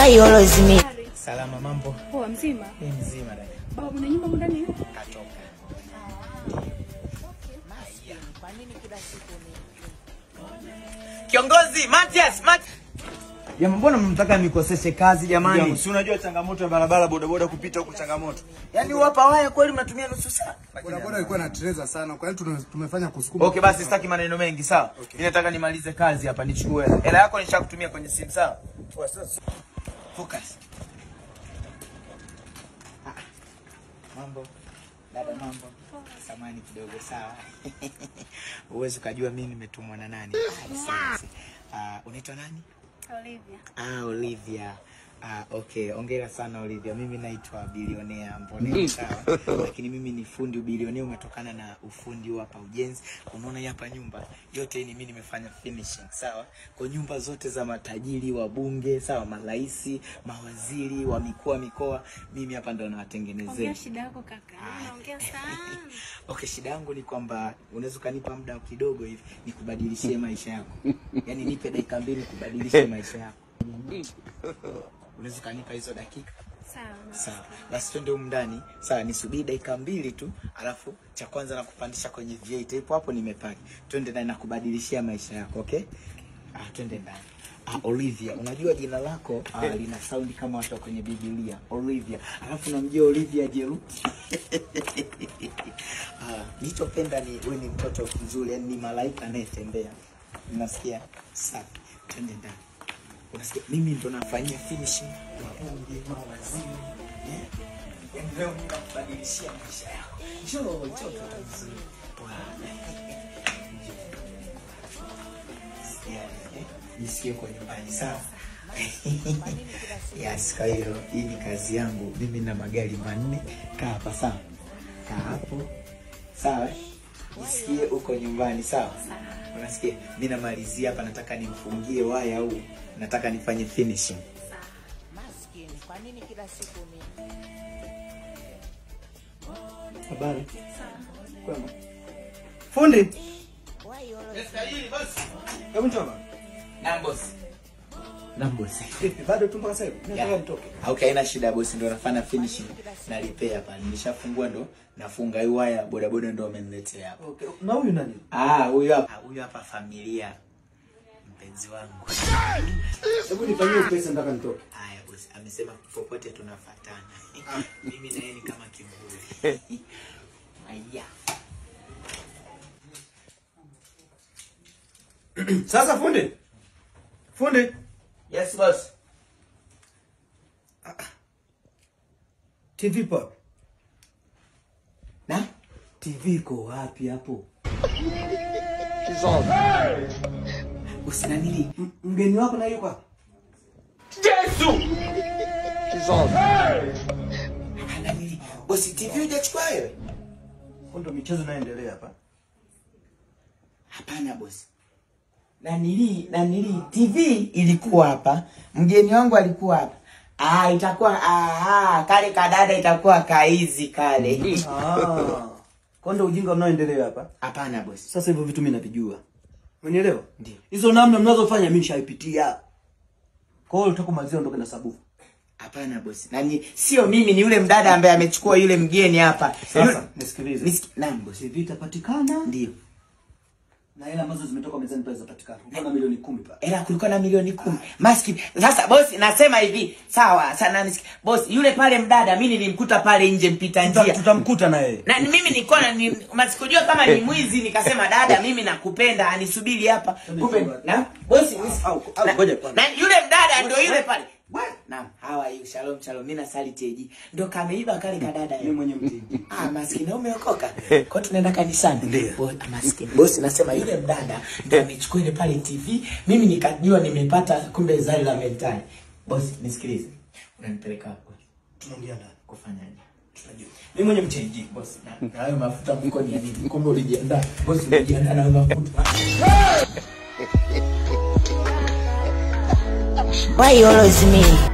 Why you always me? Salama, mambo? Poa, mzima? Mzima dada. Baba, mna nyumba ndani hiyo? Katoka. Kwa nini kila siku ni? Kiongozi, Matias. Jamaa, mbona mnataka nikoseshe kazi jamani? Si unajua changamoto ya barabara bodaboda kupita huko changamoto. Yaani hapa waya kweli mnatumia nusu saa? Bodaboda ilikuwa na treza sana. Kwa hiyo tumefanya kusukuma. Okay, basi sitaki maneno mengi, sawa? Mimi nataka nimalize kazi hapa nichukue hela. Hela yako nishakutumia kwenye simu, sawa? Focus. Mambo. Dada, mambo. Samani kidogo, sawa? Uwezi kujua mimi nimetumwa na nani. Unaitwa nani? Olivia. Olivia. Okay, hongera sana Olivia. Mimi naitwa Bilionea Mbonea, sawa? Lakini mimi ni fundi. Bilionea umetokana na ufundi hapa ujenzi. Unaona hapa nyumba yote hii mimi nimefanya finishing, sawa? Kwa nyumba zote za matajiri wa bunge, sawa, maraisi, mawaziri wa mikoa, mimi hapa ndo nawatengenezea. Ongea shida yako kaka. Unaongea sana. Okay, shida yangu ni kwamba unaweza kanipa muda kidogo hivi nikubadilishie maisha yako. Yaani nipe dakika 2 kubadilisha maisha yako. Unaweza kanipa hizo dakika? Sawa. Basi twende huko ndani. Sawa, nisubiri dakika 2 tu, alafu cha kwanza nakupandisha kwenye V8. Ipo hapo nimepaki. Twende ndani nakubadilishia maisha yako, okay? Twende ndani. Olivia, unajua jina lako lina sound kama watu kwenye Biblia. Olivia. Alafu unamjua Olivia Jeru? Nilichopenda ni wewe ni mtoto mzuri, yani ni malaika anayetembea. Unasikia? Sawa. Twende ndani. Unasikia mimi ndo nafanyia finishing wa bunge, mawaziri. Yaani leo nikubadilishia maisha yako. Njoo tutazungumza. Nisikie kwa nyumbani, sawa? Yes, kwa hiyo hii ni kazi yangu. Mimi na magari 4. Kaa hapa, sawa? Kaa hapo. Sawa? Nisikie uko nyumbani, sawa? Unasikia? Mimi namalizia hapa, nataka nimfungie waya huu. Nataka nifanye finishing. Maskini, kwa nini kila siku mimi? Habari. Kwema. Fundi. Why you always? Yes, karibu boss. Hebu njoo. Na boss. Vipi, bado tu mpaka sasa? Nataka nitoke. Okay, haina shida boss, ndo nafanya finishing na repair hapa. Nimeshafungua ndo nafunga hii waya, bodaboda ndo ameniletea hapa. Okay. Na huyu nani? Huyu hapa familia. Mpenzi wangu. Hebu nifanyie pesa nataka nitoke. Haya boss, amesema popote tunafuatana. Mimi na yeye ni kama kivuli. Haya. Sasa fundi. Fundi. Yes boss. TV pop. Na? TV iko wapi hapo? Usinanili. Mgeni wako na yuko hapa? Ananili. Boss, TV hujachukua wewe? Ndo michezo inaendelea hapa. Hapana boss. Nanili TV ilikuwa hapa. Mgeni wangu alikuwa hapa. Itakuwa kale kadada itakuwa kaizi kale. Kwa ndo ujinga unaoendelea hapa? Hapana boss. Sasa hivyo vitu mimi navijua. Umenielewa? Ndio. Hizo namna mnazofanya mimi nishaipitia. Kwa hiyo utakumalizia ondoke na sabufu. Hapana boss. Sio mimi, ni yule mdada ambaye amechukua yule mgeni hapa. Sasa nisikilize. Naam boss. TV itapatikana? Ndio. Na hela ambazo zimetoka mezani pale zitapatikana. Kulikuwa na milioni 10 pale. Hela kulikuwa na milioni 10. Maskini. Sasa boss, nasema hivi. Sawa, sana boss, yule pale mdada mimi nilimkuta pale nje mpita njia. Tutamkuta na yeye. Na mimi nilikuwa masikujua kama ni mwizi, nikasema dada mimi nakupenda, anisubiri hapa. Kumbe na boss ngoja. Na yule mdada ndio yule pale. Naam, how are you? Shalom. Mimi na Sali Teji. Ndio kameiba kale kadada yeye. Mimi mwenye mtiji. Maskini umeokoka. Kwa tunaenda kanisani. Ndio. Maskini. Boss, nasema yule mdada ndio amechukua ile pale TV. Mimi nikajua nimepata kumbe zali la mentali. Boss, nisikilize. Unanipeleka wapi? Tunaongea ndani. Kufanyaje? Tutajua. Mimi mwenye mtiji. Boss, na hayo mafuta mko ni ya nini? Kumbe ulijiandaa. Boss, ulijiandaa na mafuta. Why you always me?